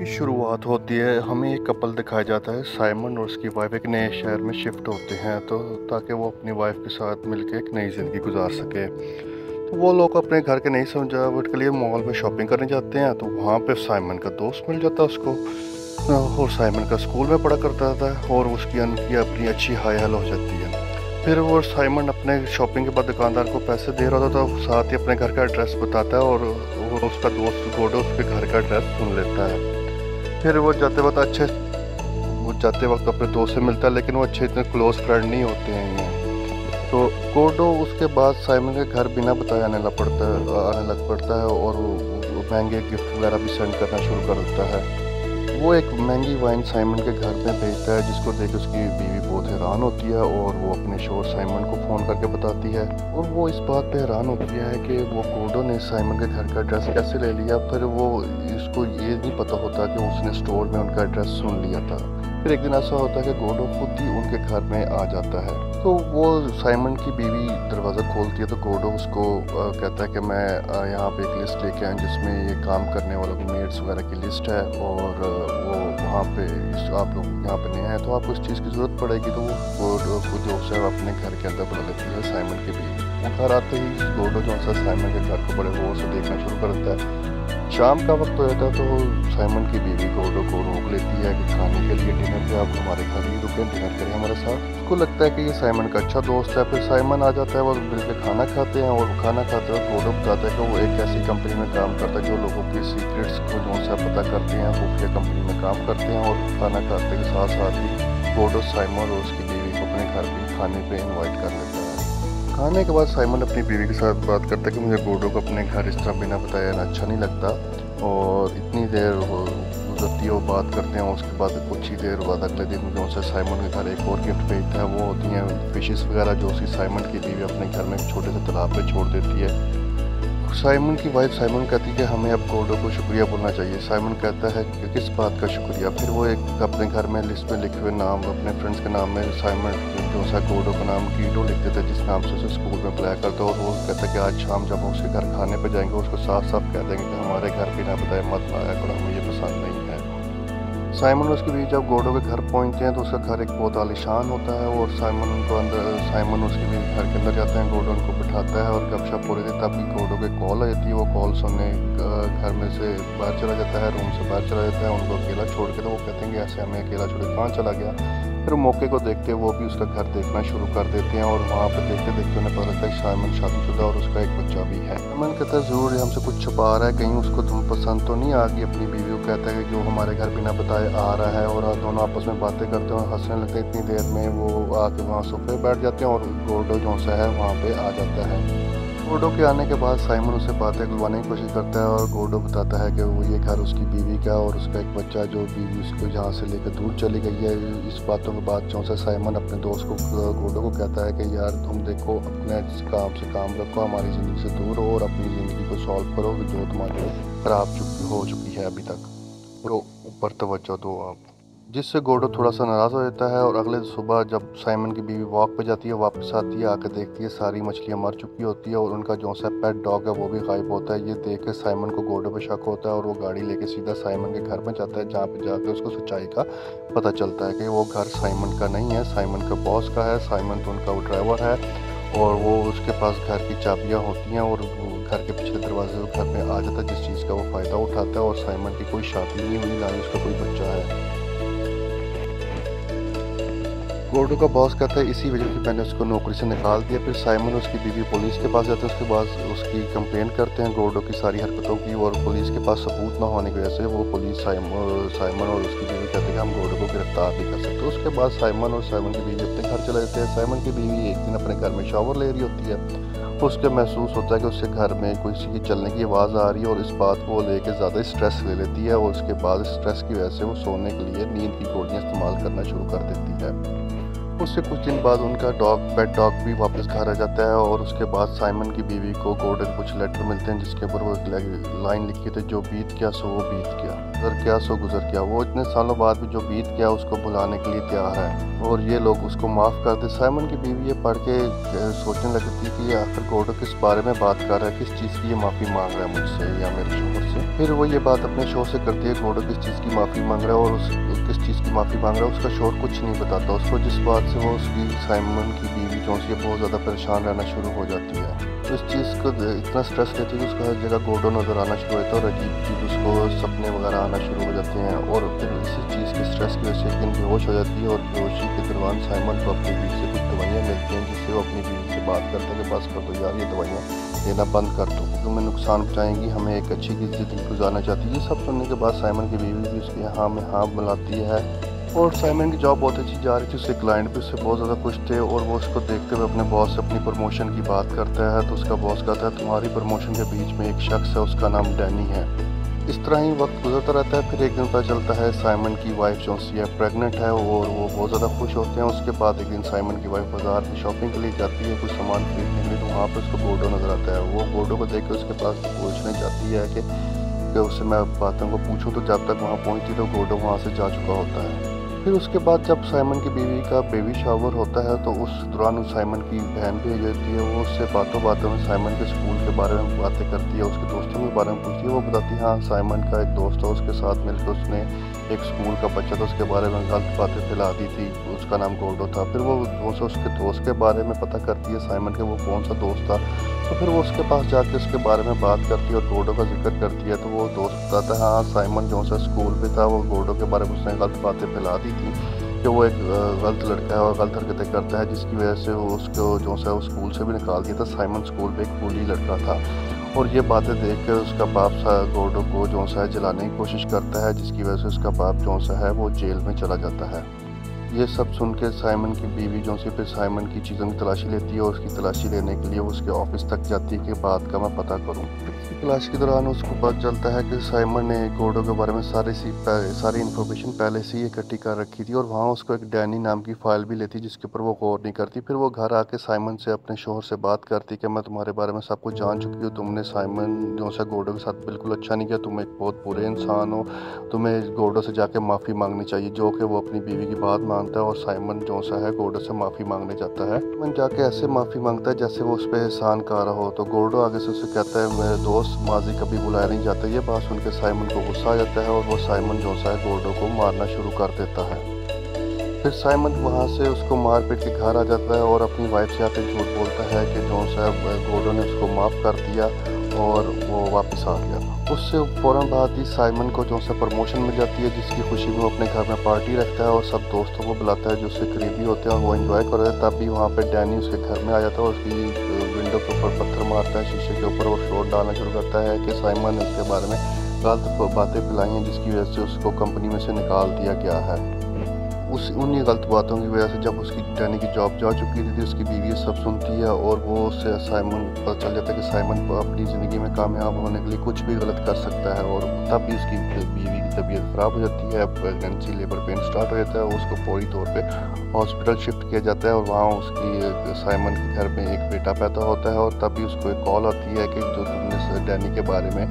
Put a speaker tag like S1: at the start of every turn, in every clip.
S1: की शुरुआत होती है। हमें एक कपल दिखाया जाता है, साइमन और उसकी वाइफ एक नए शहर में शिफ्ट होते हैं तो ताकि वो अपनी वाइफ के साथ मिलकर एक नई ज़िंदगी गुजार सके। तो वो लोग अपने घर के नई सजावट के लिए मॉल में शॉपिंग करने जाते हैं तो वहाँ पे साइमन का दोस्त मिल जाता है उसको। और साइमन का स्कूल में पढ़ा करता था और उसकी उनकी अपनी अच्छी हाई हेलो हो जाती है। फिर वो साइमन अपने शॉपिंग के बाद दुकानदार को पैसे दे रहा होता तो साथ ही अपने घर का एड्रेस बताता है और वो उसका दोस्त गोडो उसके घर का एड्रेस सुन लेता है। फिर वो जाते वक्त अपने दोस्त से मिलता है लेकिन वो अच्छे इतने क्लोज फ्रेंड नहीं होते हैं ये। तो गोडो उसके बाद साइमन के घर बिना बताए आने लग पड़ता है और वो महंगे गिफ्ट वगैरह भी सेंड करना शुरू कर देता है। वो एक महंगी वाइन साइमन के घर में भेजता है जिसको देख उसकी बीवी बहुत हैरान होती है और वो अपने शोहर साइमन को फ़ोन करके बताती है। और वो इस बात पे हैरान होती है कि वो गोडो ने साइमन के घर का एड्रेस कैसे ले लिया। फिर वो इसको ये नहीं पता होता कि उसने स्टोर में उनका एड्रेस सुन लिया था। फिर एक दिन ऐसा होता है कि गोडो खुद ही उनके घर में आ जाता है। तो वो साइमन की बीवी दरवाज़ा खोलती है तो गोडो उसको कहता है कि मैं यहाँ पे एक लिस्ट लेके आया जिसमें ये काम करने वालों की मेड्स वगैरह की लिस्ट है और वो वहाँ पे आप लोग यहाँ पे नए हैं तो आपको इस चीज़ की ज़रूरत पड़ेगी। तो वो जो है अपने घर के अंदर बुला लेती है साइमन की बीवी। वो घर आते ही गोडो जो है साइमन के घर को बड़े गौर से देखना शुरू कर देता है। शाम का वक्त हो जाता है तो साइमन की बीवी गोडो को रोक लेती है कि खाने के लिए डिनर पे आप हमारे घर ही रुकें, डिनर करें हमारे साथ। उसको लगता है कि ये साइमन का अच्छा दोस्त है। फिर साइमन आ जाता है, वो मिलकर खाना खाते हैं और खाना खाते वक्त गोडो बताता है कि वो एक ऐसी कंपनी में काम करता है जो लोगों की सीक्रेट्स को जो सा पता करते हैं, खुफिया कंपनी में काम करते हैं। और खाना खाते के साथ साथ ही गोडो साइमन और उसकी बीवी को अपने घर भी खाने पर इन्वाइट कर लेता है। खाने के बाद साइमन अपनी बीवी के साथ बात करता है कि मुझे गोडो को अपने घर इस तरह बिना बताए अच्छा नहीं लगता। और इतनी देर गुजरती है वो बात करते हैं। उसके बाद कुछ ही देर बाद अगले दिन जो से साइमन के घर एक और गिफ्ट भेजता है। वो होती हैं फिशेस वगैरह जो उसकी साइमन की बीवी अपने घर में एक छोटे से तालाब पे छोड़ देती है। साइमन की वाइफ साइमन कहती है कि हमें अब गोडो को शुक्रिया बोलना चाहिए। साइमन कहता है कि किस बात का शुक्रिया। फिर वो एक अपने घर में लिस्ट में लिखे हुए नाम अपने फ्रेंड्स के नाम में साइमन जो सा गोडो का नाम कीडो लिख देता है जिस नाम से उसे स्कूल में बुलाया करता है। और वो कहता है कि आज शाम जब हम उसके घर खाने पर जाएंगे उसको साफ साफ कह देंगे कि हमारे घर बिना बताए मत आया करो, हमें ये पसंद नहीं है। साइमन और उसकी बीवी जब गोडो के घर पहुंचते हैं तो उसका घर एक बहुत आलीशान होता है और साइमन उसकी बीवी घर के अंदर जाते हैं। गोडो उनको बिठाता है और गपशप हो रही थी तभी गोडो के कॉल आ जाती है। वो कॉल सुनने घर में से बाहर चला जाता है, रूम से बाहर चला जाता है उनको अकेला छोड़ के। तो वो कहते हैं कि ऐसे हमें अकेला छोड़ के कहाँ चला गया। फिर मौके को देखते वो भी उसका घर देखना शुरू कर देते हैं और वहाँ पे देखते देखते उन्हें पता लगता है कि साइमन शादीशुदा और उसका एक बच्चा भी है। साइमन कहता है ज़रूर हमसे कुछ छुपा रहा है, कहीं उसको तुम पसंद तो नहीं आ गई। अपनी बीवी को कहता है कि जो हमारे घर बिना बताए आ रहा है। और दोनों आपस में बातें करते हैं और हंसने लगते हैं। इतनी देर में वो आके वहाँ सोफे बैठ जाते हैं और गोडो जो सा है वहाँ पे आ जाता है। गोडो के आने के बाद साइमन उसे बातें खुलवाने की कोशिश करता है और गोडो बताता है कि वो ये घर उसकी बीवी का और उसका एक बच्चा जो बीवी उसको यहाँ से लेकर दूर चली गई है। इस बातों के बाद जो है साइमन अपने दोस्त को गोडो को कहता है कि यार तुम देखो अपने काम से काम रखो, हमारी ज़िंदगी से दूर हो और अपनी ज़िंदगी को सॉल्व करो जो तुम्हारी ख़राब हो चुकी है अभी तक, और ऊपर तवज्जो दो आप। जिससे गोडो थोड़ा सा नाराज़ हो जाता है। और अगले सुबह जब साइमन की बीवी वॉक पे जाती है वापस आती है आकर देखती है सारी मछलियाँ मर चुकी होती है और उनका जो सा पेट डॉग है वो भी गायब होता है। ये देख के साइमन को गोडो पे शक होता है और वो गाड़ी लेके सीधा साइमन के घर में जाता है जहाँ पे जाके उसको सच्चाई का पता चलता है कि वो घर साइमन का नहीं है, साइमन के बॉस का है। साइमन तो उनका वो ड्राइवर है और वो उसके पास घर की चाबियाँ होती हैं और घर के पिछले दरवाजे घर में आ जाता है जिस चीज़ का वो फ़ायदा उठाता है। और साइमन की कोई शादी नहीं हुई, ना ही उसका कोई बच्चा है। गोडो का बॉस कहता है इसी वजह से मैंने उसको नौकरी से निकाल दिया। फिर साइमन उसकी बीवी पुलिस के पास जाते हैं, उसके बाद उसकी कंप्लेन करते हैं गोडो की सारी हरकतों की। और पुलिस के पास सबूत ना होने की वजह से वो पुलिस साइमन और उसकी बीवी कहते हैं कि हम गोडो को गिरफ्तार नहीं कर सकते। उसके बाद साइमन और साइमन की बीवी अपने घर चले जाते हैं। साइमन की बीवी एक दिन अपने घर में शावर ले रही होती है। उसके महसूस होता है कि उसके घर में किसी की चलने की आवाज़ आ रही है और इस बात को लेकर ज़्यादा स्ट्रेस ले लेती है। और उसके बाद स्ट्रेस की वजह से वो सोने के लिए नींद की गोलियाँ इस्तेमाल करना शुरू कर देती है। उससे कुछ दिन बाद उनका पेट डॉग भी वापस घर आ जाता है। और उसके बाद साइमन की बीवी को गोडो के कुछ लेटर मिलते हैं जिसके ऊपर वो लाइन लिखी थी, जो बीत गया सो वो बीत गया, गुजर गया सो गुजर गया। वो इतने सालों बाद भी जो बीत गया उसको भुलाने के लिए तैयार है और ये लोग उसको माफ़ कर दे। साइमन की बीवी ये पढ़ के सोचने लगती थी कि आखिर गोडो किस बारे में बात कर रहा है, किस चीज़ की ये माफ़ी मांग रहा है मुझसे या मेरे शोहर से। फिर वो ये बात अपने शोर से करती है, गोडो किस चीज़ की माफ़ी मांग रहा है और उस किस चीज़ की माफ़ी मांग रहा है। उसका शोर कुछ नहीं बताता उसको, जिस बात से वो उसकी साइमन की बीवी जो सी बहुत ज़्यादा परेशान रहना शुरू हो जाती है। तो इस चीज़ को इतना स्ट्रेस लेती है कि उसको हर जगह गोडो नज़र आना शुरू होता है और अजीब अजीब उसको सपने वगैरह आना शुरू हो जाते हैं। और फिर इसी चीज़ के स्ट्रेस की वजह से एक दिन बेहोश हो जाती है और बेहोशी के दौरान साइमन को अपनी बीवी से कुछ दवाइयाँ मिलती हैं, जिससे वो अपनी बीवी से बात करता है कि बस कर दो यार, ये दवाइयाँ लेना बंद कर दो, तुम्हें नुकसान पहुँचाएंगी, हमें एक अच्छी ज़िंदगी गुजारना चाहती है। ये सब सुनने के बाद साइमन की बीवी भी उसके हाँ में हाँ बुलाती है और साइमन की जॉब बहुत अच्छी जा रही थी। उसके क्लाइंट भी उससे बहुत ज़्यादा खुश थे और वो उसको देखते हुए अपने बॉस से अपनी प्रमोशन की बात करता है। तो उसका बॉस कहता है तुम्हारी प्रमोशन के बीच में एक शख्स है, उसका नाम डैनी है। इस तरह ही वक्त गुजरता रहता है। फिर एक दिन पता चलता है साइमन की वाइफ जो सी है प्रेग्नेंट है और वो बहुत ज़्यादा खुश होते हैं। उसके बाद एक दिन साइमन की वाइफ बाजार में शॉपिंग के लिए जाती है, कुछ सामान खरीदने के लिए। तो वहाँ पर उसको गोडो नज़र आता है। वो गोडो को देख कर उसके पास पूछने जाती है कि उससे मैं बातों को पूछूं, तो जब तक वहाँ पहुँचती तो गोडो वहाँ से जा चुका होता है। फिर उसके बाद जब साइमन की बीवी का बेबी शावर होता है तो उस दौरान साइमन की बहन भी हो जाती है। वो उससे बातों बातों में साइमन के स्कूल के बारे में बातें करती है, उसके दोस्तों के बारे में पूछती है। वो बताती है हाँ साइमन का एक दोस्त है, उसके साथ मिलकर उसने एक स्कूल का बच्चा था, उसके बारे में गलत बातें फैला दी थी, उसका नाम गोडो था। फिर वो उसके दोस्त के बारे में पता करती है साइमन के वो कौन सा दोस्त था। तो फिर वो उसके पास जाके उसके बारे में बात करती है और गोडो का जिक्र करती है। तो वो दोस्त बताता है हाँ साइमन जो सा स्कूल पे था, वो गोडो के बारे में उसने गलत बातें फैला दी थी कि वो एक गलत लड़का है और गलत हरकतें करता है, जिसकी वजह से वो उसको जो सा वो स्कूल से भी निकाल दिया था। साइमन स्कूल पे एक बुली लड़का था और ये बातें देख कर उसका बाप सा गोडो को जो सा है जलाने की कोशिश करता है, जिसकी वजह से उसका बाप जो सा है वो जेल में चला जाता है। ये सब सुन के साइमन की बीवी जो सी फिर साइमन की चीज़ों की तलाशी लेती है और उसकी तलाशी लेने के लिए वो उसके ऑफिस तक जाती है कि बात का मैं पता करूं। तलाश के दौरान उसको पता चलता है कि साइमन ने गोडो के बारे में सारी इन्फॉर्मेशन पहले से ही इकट्ठी कर रखी थी और वहाँ उसको एक डैनी नाम की फ़ाइल भी लेती जिसके ऊपर वो गौर नहीं करती। फिर वो घर आके साइमन से अपने शोहर से बात करती कि मैं तुम्हारे बारे में सब कुछ जान चुकी हूँ, तुमने साइमन जो सा गोडो के साथ बिल्कुल अच्छा नहीं किया, तुम एक बहुत बुरे इंसान हो, तुम्हें गोडो से जाके माफ़ी मांगनी चाहिए। जो कि वो अपनी बीवी की बात मानता है और साइमन जो सा है गोडो से माफ़ी मांगने जाता है। साइमन जाके ऐसे माफ़ी मांगता है जैसे वो उस पर एहसान कर रहा हो। तो गोडो आगे से उसे कहता है मेरे दोस्त माजी कभी बुलाया नहीं जाता। ये बात सुनकर साइमन को गुस्सा आ जाता है और वो साइमन जो सा है गोडो को मारना शुरू कर देता है। फिर साइमन वहाँ से उसको मार पीट के घर आ जाता है और अपनी वाइफ से आकर झूठ बोलता है कि जो सा गोडो ने उसको माफ़ कर दिया और वो वापस आ गया। उससे फ़ौरन बाद ही साइमन को जो सा प्रमोशन मिल जाती है, जिसकी खुशी में वो अपने घर में पार्टी रखता है और सब दोस्तों को बुलाता है जो उससे करीबी होते हैं और वो एंजॉय कर रहे हैं। तब भी वहाँ पे डैनी उसके घर में आ जाता है और उसकी विंडो के ऊपर पत्थर मारता है, शीशे के ऊपर, और शोर डालना शुरू करता है कि साइमन ने उसके बारे में गलत बातें फैलाई हैं, जिसकी वजह से उसको कंपनी में से निकाल दिया गया है। उन्हीं गलत बातों की वजह से जब उसकी डैनी की जॉब जा चुकी थी उसकी बीवी सब सुनती है और वो उससे साइमन पता चल जाता है कि साइमन को अपनी ज़िंदगी में कामयाब होने के लिए कुछ भी गलत कर सकता है। और तब भी उसकी बीवी की तबीयत ख़राब हो जाती है, प्रेगनेंसी लेबर पेन स्टार्ट हो जाता है, उसको फौरी तौर पे हॉस्पिटल शिफ्ट किया जाता है और वहाँ उसकी साइमन के घर में एक बेटा पैदा होता है। और तब भी उसको एक कॉल आती है कि जो तुमने डैनी के बारे में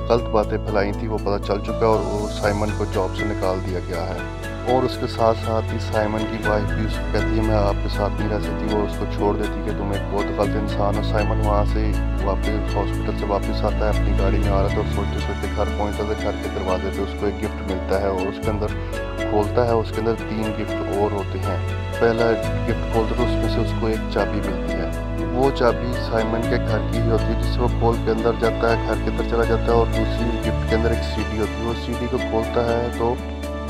S1: गलत बातें फैलाई थी वो पता चल चुका है और वो साइमन को जॉब से निकाल दिया गया है। और उसके साथ साथ ही साइमन की वाइफ भी उसको कहती है मैं आपके साथ नहीं रह सकती। वो उसको छोड़ देती कि तुम एक बहुत गलत इंसान हो। साइमन वहाँ से वापस हॉस्पिटल से वापस आता है, अपनी गाड़ी में आ रहा था और सोचते सोचते घर पहुँचता था। घर के दरवाजे पे उसको एक गिफ्ट मिलता है और उसके अंदर खोलता है, उसके अंदर 3 गिफ्ट और होते हैं। पहला गिफ्ट खोलता तो उसमें से उसको एक चाबी मिलती है। वो चाबी साइमन के घर की ही होती है, जिससे वो खोल के अंदर जाता है, घर के अंदर चला जाता है। और दूसरी गिफ्ट के अंदर एक सीडी होती है। वो सीडी को खोलता है तो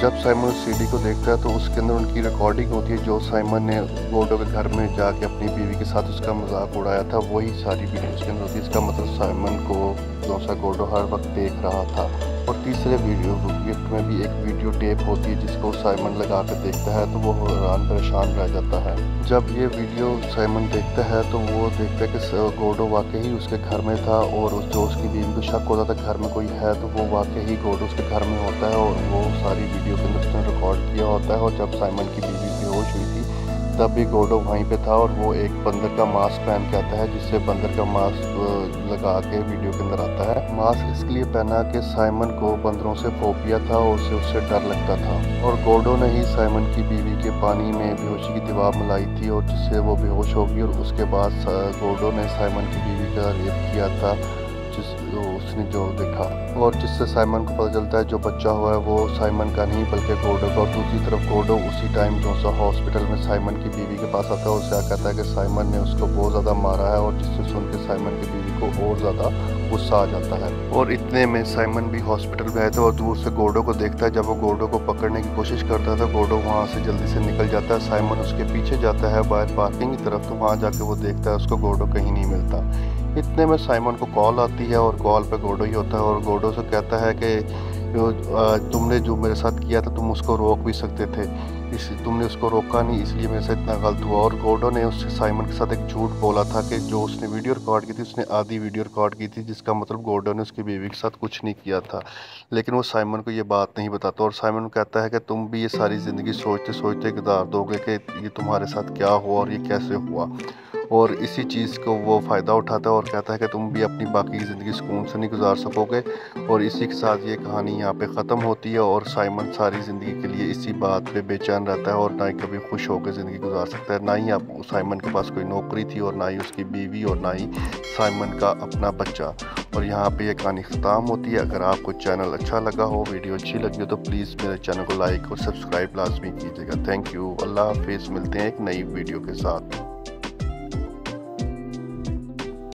S1: जब साइमन उस सीडी को देखता है तो उसके अंदर उनकी रिकॉर्डिंग होती है जो साइमन ने गोडो के घर में जाके अपनी बीवी के साथ उसका मजाक उड़ाया था, वही सारी वीडियो उसके अंदर होती है। इसका मतलब साइमन को जो सा गोडो हर वक्त देख रहा था। और तीसरे वीडियो गिफ्ट में भी एक वीडियो टेप होती है जिसको साइमन लगा कर देखता है तो वो हैरान परेशान रह जाता है। जब ये वीडियो साइमन देखता है तो वो देखता है कि गोडो वाकई ही उसके घर में था और जो उसकी बीवी को शक होता था घर में कोई है तो वो वाकई ही गोडो उसके घर में होता है और वो सारी वीडियो के अंदर उसने रिकॉर्ड किया होता है। और जब साइमन की बीवी बेहोश हुई थी तब भी गोडो वहीं पे था और वो एक बंदर का मास्क पहन के आता है, जिससे बंदर का मास्क लगा के वीडियो के अंदर आता है। मास्क इसलिए पहना कि साइमन को बंदरों से फोबिया था और उससे डर लगता था। और गोडो ने ही साइमन की बीवी के पानी में बेहोशी की दवा मिलाई थी और जिससे वो बेहोश हो गई। और उसके बाद गोडो ने साइमन की बीवी का रेप किया था, उसने जो देखा, और जिससे साइमन को पता चलता है जो बच्चा हुआ है वो साइमन का नहीं बल्कि गोडो का। और दूसरी तरफ गोडो उसी टाइम जो सा हॉस्पिटल में साइमन की बीवी के पास आता है और उसे कहता है कि साइमन ने उसको बहुत ज़्यादा मारा है, और जिससे सुन के साइमन की बीवी को और ज़्यादा गुस्सा आ जाता है। और इतने में साइमन भी हॉस्पिटल में आया था और दूर से गोडो को देखता है। जब वो गोडो को पकड़ने की कोशिश करता है तो गोडो वहाँ से जल्दी से निकल जाता है। साइमन उसके पीछे जाता है बाहर पार्किंग की तरफ, तो वहाँ जाके वो देखता है उसको गोडो कहीं नहीं मिलता। इतने में साइमन को कॉल आती है और कॉल पे गोडो ही होता है और गोडो से कहता है कि तुमने जो मेरे साथ किया था तुम उसको रोक भी सकते थे, इस तुमने उसको रोका नहीं, इसलिए मेरे साथ इतना गलत हुआ। और गोडो ने उससे साइमन के साथ एक झूठ बोला था कि जो उसने वीडियो रिकॉर्ड की थी उसने आधी वीडियो रिकॉर्ड की थी, जिसका मतलब गोडो ने उसकी बीवी के साथ कुछ नहीं किया था। लेकिन वो साइमन को ये बात नहीं बताता और साइमन कहता है कि तुम भी ये सारी ज़िंदगी सोचते सोचते गुजार दोगे कि ये तुम्हारे साथ क्या हुआ और ये कैसे हुआ। और इसी चीज़ को वो फ़ायदा उठाता है और कहता है कि तुम भी अपनी बाकी की ज़िंदगी सुकून से नहीं गुजार सकोगे। और इसी के साथ ये कहानी यहाँ पे ख़त्म होती है और साइमन सारी ज़िंदगी के लिए इसी बात पे बेचैन रहता है और ना ही कभी खुश होकर ज़िंदगी गुजार सकता है। ना ही आप साइमन के पास कोई नौकरी थी और ना ही उसकी बीवी और ना ही साइमन का अपना बच्चा। और यहाँ पे ये कहानी ख़त्म होती है। अगर आपको चैनल अच्छा लगा हो, वीडियो अच्छी लगी हो, तो प्लीज़ मेरे चैनल को लाइक और सब्सक्राइब लाजमी कीजिएगा। Thank you. अल्लाह हाफिज़। मिलते हैं एक नई वीडियो के साथ।